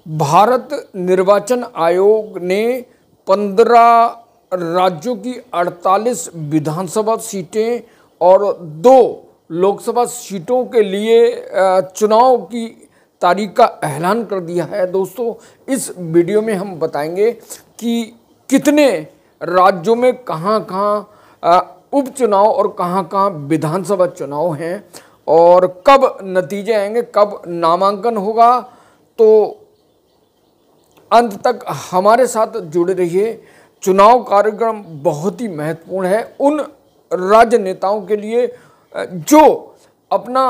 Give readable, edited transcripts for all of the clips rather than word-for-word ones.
भारत निर्वाचन आयोग ने 15 राज्यों की 48 विधानसभा सीटें और 2 लोकसभा सीटों के लिए चुनाव की तारीख का ऐलान कर दिया है। दोस्तों, इस वीडियो में हम बताएंगे कि कितने राज्यों में कहां-कहां उपचुनाव और कहां-कहां विधानसभा चुनाव हैं और कब नतीजे आएंगे, कब नामांकन होगा। तो अंत तक हमारे साथ जुड़े रहिए। चुनाव कार्यक्रम बहुत ही महत्वपूर्ण है उन राजनेताओं के लिए जो अपना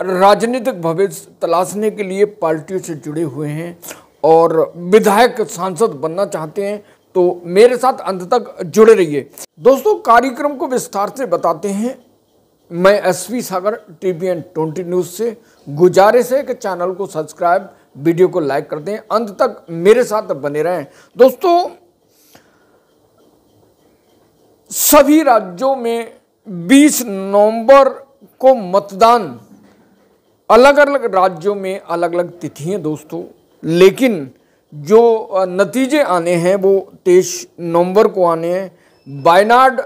राजनीतिक भविष्य तलाशने के लिए पार्टियों से जुड़े हुए हैं और विधायक सांसद बनना चाहते हैं। तो मेरे साथ अंत तक जुड़े रहिए। दोस्तों, कार्यक्रम को विस्तार से बताते हैं। मैं एसवी सागर TVN 20 न्यूज़ से गुजारिश है कि चैनल को सब्सक्राइब, वीडियो को लाइक कर दें, अंत तक मेरे साथ बने रहें। दोस्तों, सभी राज्यों में 20 नवंबर को मतदान, अलग अलग राज्यों में अलग अलग तिथि हैं दोस्तों, लेकिन जो नतीजे आने हैं वो 23 नवंबर को आने हैं। वायनाड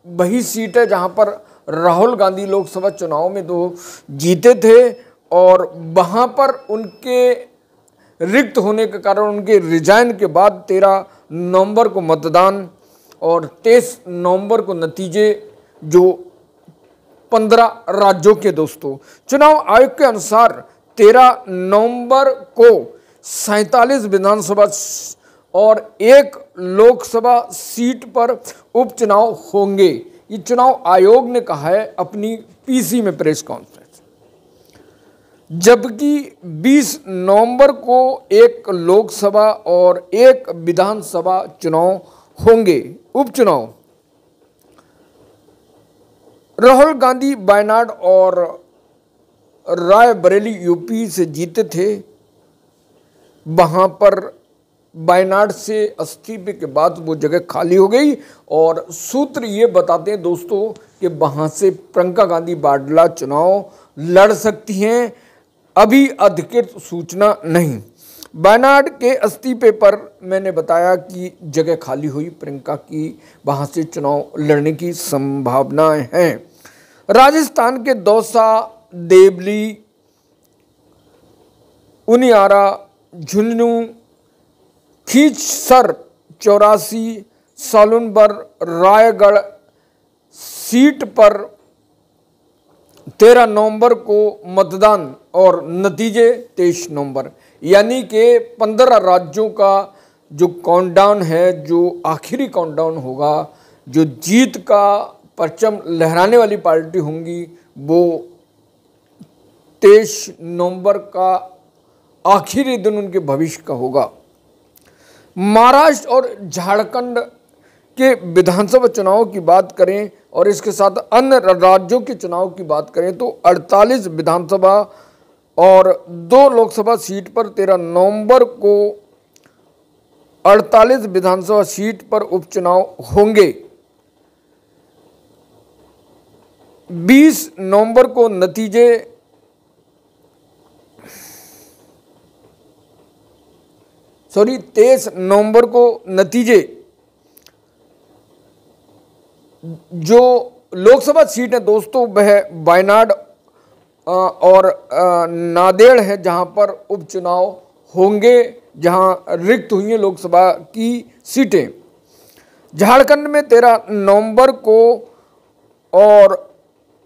वही सीट है जहां पर राहुल गांधी लोकसभा चुनाव में 2 जीते थे और वहां पर उनके रिक्त होने के कारण उनके रिजाइन के बाद 13 नवंबर को मतदान और 23 नवंबर को नतीजे, जो 15 राज्यों के दोस्तों। चुनाव आयोग के अनुसार 13 नवंबर को 47 विधानसभा और 1 लोकसभा सीट पर उपचुनाव होंगे। ये चुनाव आयोग ने कहा है अपनी PC में प्रेस कॉन्फ्रेंस। जबकि 20 नवंबर को 1 लोकसभा और 1 विधानसभा चुनाव होंगे, उपचुनाव। राहुल गांधी वायनाड और रायबरेली UP से जीते थे। वहां पर वायनाड से इस्तीफे के बाद वो जगह खाली हो गई और सूत्र ये बताते हैं दोस्तों कि वहां से प्रियंका गांधी वाड्रा चुनाव लड़ सकती हैं। अभी अधिकृत सूचना नहीं। वायनाड के इस्तीफे पर मैंने बताया कि जगह खाली हुई, प्रियंका की वहां से चुनाव लड़ने की संभावनाएं हैं। राजस्थान के दौसा, देवली, उनियारा, झुंझुनू, खींचसर, 84, सालुनबर, रायगढ़ सीट पर 13 नवंबर को मतदान और नतीजे 23 नवंबर, यानी कि 15 राज्यों का जो काउंटडाउन है, जो आखिरी काउंटडाउन होगा, जो जीत का परचम लहराने वाली पार्टी होंगी, वो 23 नवंबर का आखिरी दिन उनके भविष्य का होगा। महाराष्ट्र और झारखंड के विधानसभा चुनाव की बात करें और इसके साथ अन्य राज्यों के चुनाव की बात करें तो 48 विधानसभा और 2 लोकसभा सीट पर 13 नवंबर को 48 विधानसभा सीट पर उपचुनाव होंगे। 20 नवंबर को नतीजे, सॉरी 23 नवंबर को नतीजे, जो लोकसभा सीट है दोस्तों वह वायनाड और नांदेड़ है जहां पर उपचुनाव होंगे, जहां रिक्त हुई हैं लोकसभा की सीटें। झारखंड में 13 नवंबर को और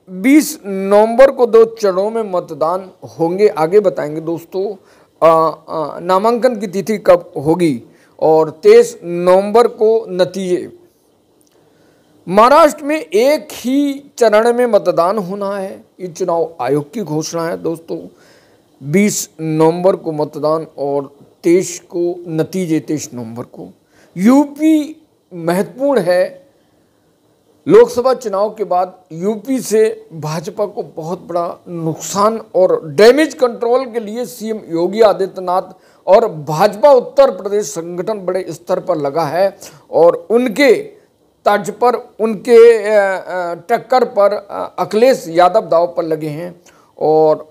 20 नवंबर को 2 चरणों में मतदान होंगे। आगे बताएंगे दोस्तों नामांकन की तिथि कब होगी और 23 नवंबर को नतीजे। महाराष्ट्र में एक ही चरण में मतदान होना है, ये चुनाव आयोग की घोषणा है दोस्तों। 20 नवंबर को मतदान और 23 को नतीजे, 23 नवंबर को। UP महत्वपूर्ण है। लोकसभा चुनाव के बाद UP से भाजपा को बहुत बड़ा नुकसान और डैमेज कंट्रोल के लिए CM योगी आदित्यनाथ और भाजपा उत्तर प्रदेश संगठन बड़े स्तर पर लगा है और उनके तर्ज पर, उनके टक्कर पर अखिलेश यादव दांव पर लगे हैं और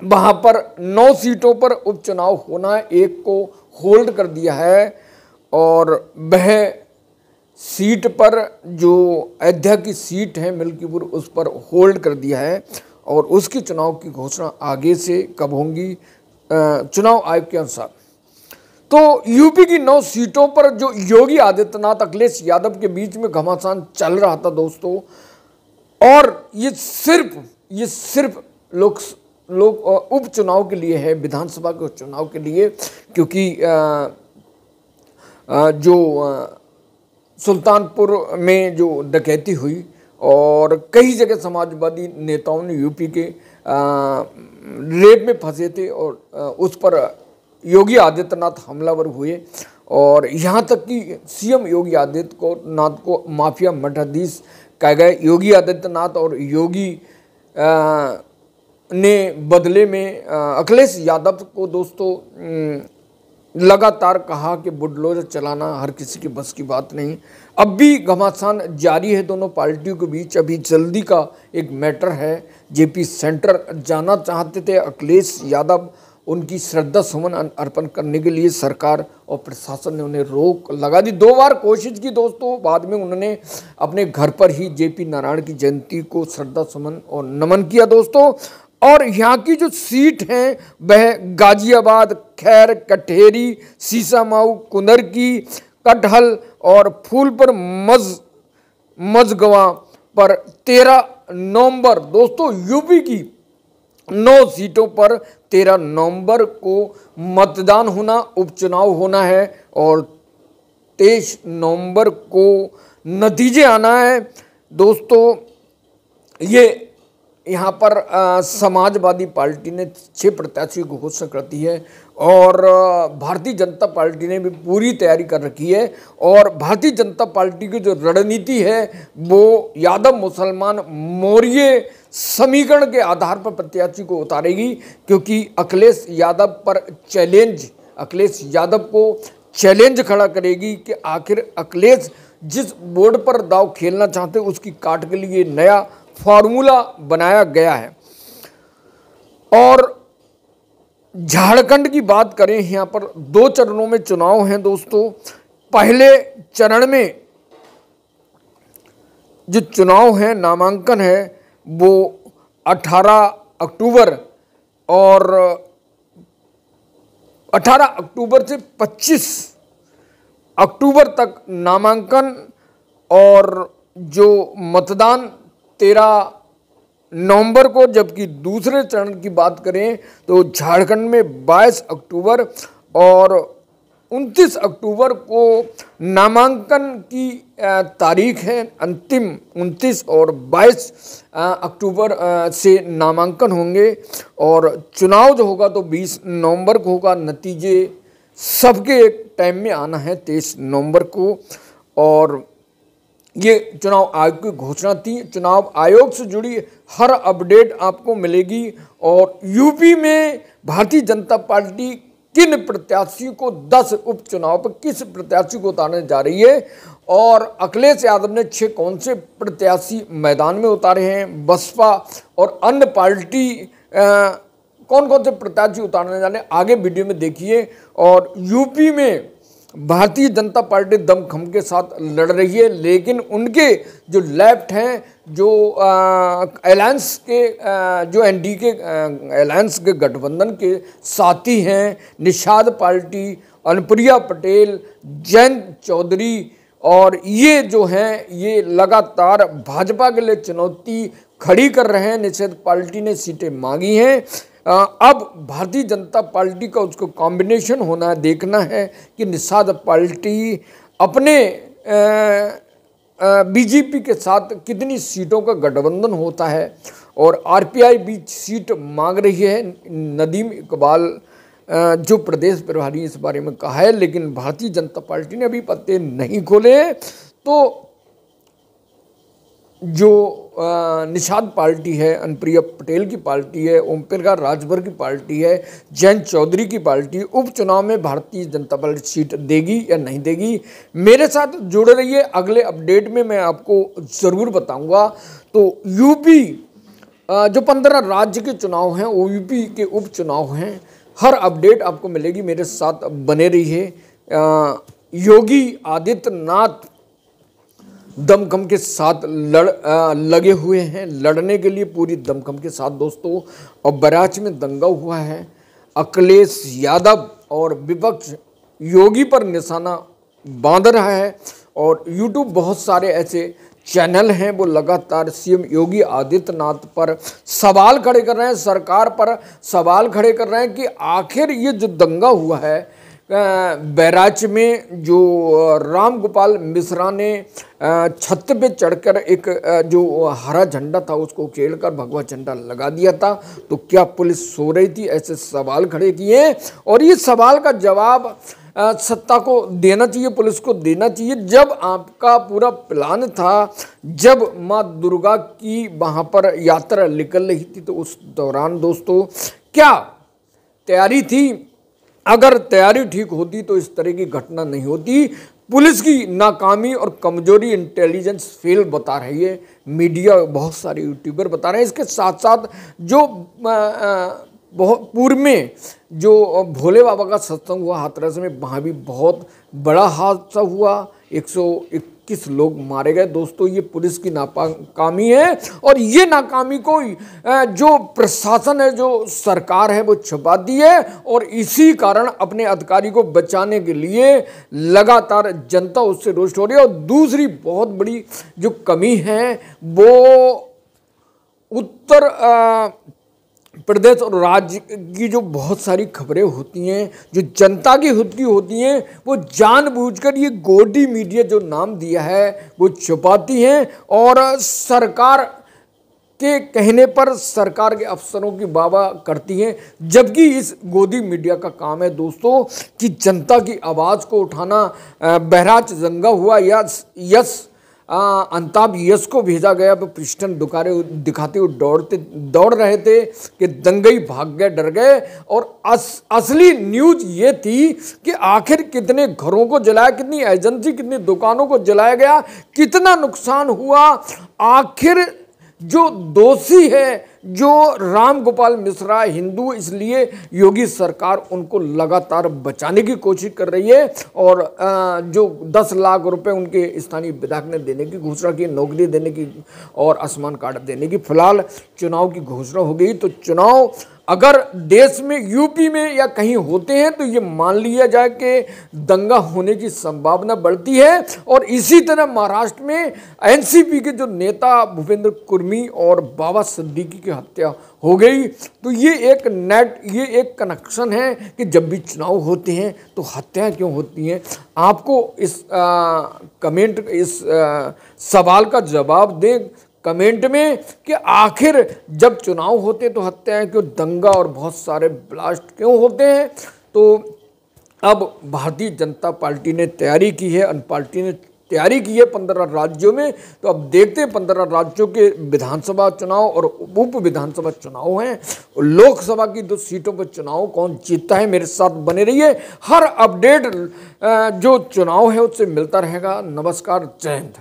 वहाँ पर 9 सीटों पर उपचुनाव होना है, एक को होल्ड कर दिया है और वह सीट पर जो अयोध्या की सीट है मिल्कीपुर उस पर होल्ड कर दिया है और उसकी चुनाव की घोषणा आगे से कब होंगी चुनाव आयोग के अनुसार। तो यूपी की 9 सीटों पर जो योगी आदित्यनाथ अखिलेश यादव के बीच में घमासान चल रहा था दोस्तों, और ये सिर्फ लोक उपचुनाव के लिए है, विधानसभा के चुनाव के लिए, क्योंकि जो सुल्तानपुर में जो डकैती हुई और कई जगह समाजवादी नेताओं ने यूपी के रेप में फंसे थे और उस पर योगी आदित्यनाथ हमलावर हुए और यहाँ तक कि सीएम योगी आदित्यनाथ को माफिया मठाधीश कह गए। योगी आदित्यनाथ और योगी ने बदले में अखिलेश यादव को दोस्तों लगातार कहा कि बुलडोजर चलाना हर किसी के बस की बात नहीं। अब भी घमासान जारी है दोनों पार्टियों के बीच। अभी जल्दी का एक मैटर है, जेपी सेंटर जाना चाहते थे अखिलेश यादव, उनकी श्रद्धा सुमन अर्पण करने के लिए सरकार और प्रशासन ने उन्हें रोक लगा दी। 2 बार कोशिश की दोस्तों, बाद में उन्होंने अपने घर पर ही जेपी नारायण की जयंती को श्रद्धा सुमन और नमन किया दोस्तों। और यहाँ की जो सीट हैं वह गाजियाबाद, खैर, कटहेरी, सीसामाऊ, कुंदरकी, कटहल और फूलपुर मझगवां पर 13 नवंबर दोस्तों यूपी की 9 सीटों पर 13 नवंबर को मतदान होना, उपचुनाव होना है और 23 नवंबर को नतीजे आना है दोस्तों। ये यहाँ पर समाजवादी पार्टी ने 6 प्रत्याशियों की घोषणा कर दी है और भारतीय जनता पार्टी ने भी पूरी तैयारी कर रखी है। और भारतीय जनता पार्टी की जो रणनीति है वो यादव मुसलमान मौर्य समीकरण के आधार पर प्रत्याशी को उतारेगी, क्योंकि अखिलेश यादव को चैलेंज खड़ा करेगी कि आखिर अखिलेश जिस बोर्ड पर दाव खेलना चाहते उसकी काट के लिए नया फॉर्मूला बनाया गया है। और झारखंड की बात करें, यहाँ पर 2 चरणों में चुनाव हैं दोस्तों। पहले चरण में जो चुनाव है, नामांकन है, वो 18 अक्टूबर और 18 अक्टूबर से 25 अक्टूबर तक नामांकन और जो मतदान 13 नवंबर को। जबकि दूसरे चरण की बात करें तो झारखंड में 22 अक्टूबर और 29 अक्टूबर को नामांकन की तारीख है अंतिम 29 और 22 अक्टूबर से नामांकन होंगे और चुनाव जो होगा तो 20 नवंबर को होगा। नतीजे सबके एक टाइम में आना है 23 नवंबर को। और ये चुनाव आयोग की घोषणा थी। चुनाव आयोग से जुड़ी हर अपडेट आपको मिलेगी। और यूपी में भारतीय जनता पार्टी किन प्रत्याशियों को 10 उपचुनाव पर किस प्रत्याशी को उतारने जा रही है और अखिलेश यादव ने 6 कौन से प्रत्याशी मैदान में उतारे हैं, बसपा और अन्य पार्टी कौन कौन से प्रत्याशी उतारने जाने, आगे वीडियो में देखिए। और यूपी में भारतीय जनता पार्टी दमखम के साथ लड़ रही है, लेकिन उनके जो लेफ्ट हैं, जो अलायंस के जो एनडी के अलायंस के गठबंधन के साथी हैं, निषाद पार्टी, अनुप्रिया पटेल, जयंत चौधरी, और ये जो हैं ये लगातार भाजपा के लिए चुनौती खड़ी कर रहे हैं। निषाद पार्टी ने सीटें मांगी हैं। अब भारतीय जनता पार्टी का उसको कॉम्बिनेशन होना है, देखना है कि निषाद पार्टी अपने बीजेपी के साथ कितनी सीटों का गठबंधन होता है। और आरपीआई भी सीट मांग रही है। नदीम इकबाल जो प्रदेश प्रभारी इस बारे में कहा है, लेकिन भारतीय जनता पार्टी ने अभी पत्ते नहीं खोले। तो जो निषाद पार्टी है, अनुप्रिया पटेल की पार्टी है, ओम प्रकाश राजभर की पार्टी है, जयंत चौधरी की पार्टी, उपचुनाव में भारतीय जनता पार्टी सीट देगी या नहीं देगी। मेरे साथ जुड़े रहिए, अगले अपडेट में मैं आपको ज़रूर बताऊंगा। तो यूपी जो 15 राज्य के चुनाव हैं, ओयूपी के उपचुनाव हैं, हर अपडेट आपको मिलेगी। मेरे साथ बने रहिए। योगी आदित्यनाथ दमखम के साथ लगे हुए हैं, लड़ने के लिए पूरी दमखम के साथ दोस्तों। और बहराइच में दंगा हुआ है। अखिलेश यादव और विपक्ष योगी पर निशाना बांध रहा है और यूट्यूब बहुत सारे ऐसे चैनल हैं वो लगातार सीएम योगी आदित्यनाथ पर सवाल खड़े कर रहे हैं, सरकार पर सवाल खड़े कर रहे हैं कि आखिर ये जो दंगा हुआ है बहराइच में, जो राम गोपाल मिश्रा ने छत पे चढ़कर एक जो हरा झंडा था उसको उखेड़कर भगवा झंडा लगा दिया था, तो क्या पुलिस सो रही थी? ऐसे सवाल खड़े किए और ये सवाल का जवाब सत्ता को देना चाहिए, पुलिस को देना चाहिए। जब आपका पूरा प्लान था, जब माँ दुर्गा की वहाँ पर यात्रा निकल रही थी, तो उस दौरान दोस्तों क्या तैयारी थी? अगर तैयारी ठीक होती तो इस तरह की घटना नहीं होती। पुलिस की नाकामी और कमजोरी इंटेलिजेंस फेल बता रही है, मीडिया बहुत सारे यूट्यूबर बता रहे हैं। इसके साथ साथ जो बहुत पूर्व में जो भोले बाबा का सत्संग हुआ हाथरस में, वहाँ भी बहुत बड़ा हादसा हुआ, 121 लोग मारे गए। दोस्तों ये पुलिस की नाकामी है और ये नाकामी को जो प्रशासन है, जो सरकार है, वो छुपाती है और इसी कारण अपने अधिकारी को बचाने के लिए लगातार जनता उससे रोष हो रही है। और दूसरी बहुत बड़ी जो कमी है वो उत्तर प्रदेश और राज्य की जो बहुत सारी खबरें होती हैं, जो जनता की खुद की होती हैं, वो जानबूझकर ये गोदी मीडिया जो नाम दिया है वो छुपाती हैं और सरकार के कहने पर सरकार के अफसरों की वाह करती हैं। जबकि इस गोदी मीडिया का काम है दोस्तों कि जनता की आवाज़ को उठाना। बहराइच दंगा हुआ, यस अंताब यश को भेजा गया, वो पिस्टन दिखाते हुए दौड़ रहे थे कि दंगई भाग गए, डर गए। और असली न्यूज ये थी कि आखिर कितने घरों को जलाया, कितनी एजेंसी, कितनी दुकानों को जलाया गया, कितना नुकसान हुआ। आखिर जो दोषी है, जो राम गोपाल मिश्रा हिंदू, इसलिए योगी सरकार उनको लगातार बचाने की कोशिश कर रही है। और जो 10 लाख रुपए उनके स्थानीय विधायक ने देने की घोषणा की, नौकरी देने की और आयुष्मान कार्ड देने की, फिलहाल चुनाव की घोषणा हो गई। तो चुनाव अगर देश में, यूपी में या कहीं होते हैं तो ये मान लिया जाए कि दंगा होने की संभावना बढ़ती है। और इसी तरह महाराष्ट्र में एनसीपी के जो नेता भूपेंद्र कुर्मी और बाबा सिद्दीकी की हत्या हो गई। तो ये एक कनेक्शन है कि जब भी चुनाव होते हैं तो हत्याएं क्यों होती हैं। आपको इस सवाल का जवाब दें कमेंट में कि आखिर जब चुनाव होते तो हत्याएं क्यों, दंगा और बहुत सारे ब्लास्ट क्यों होते हैं। तो अब भारतीय जनता पार्टी ने तैयारी की है, पार्टी ने तैयारी की है 15 राज्यों में। तो अब देखते हैं 15 राज्यों के विधानसभा चुनाव और उप विधानसभा चुनाव हैं, लोकसभा की 2 सीटों पर चुनाव कौन जीतता है। मेरे साथ बने रहिए, हर अपडेट जो चुनाव है उससे मिलता रहेगा। नमस्कार, जय हिंद।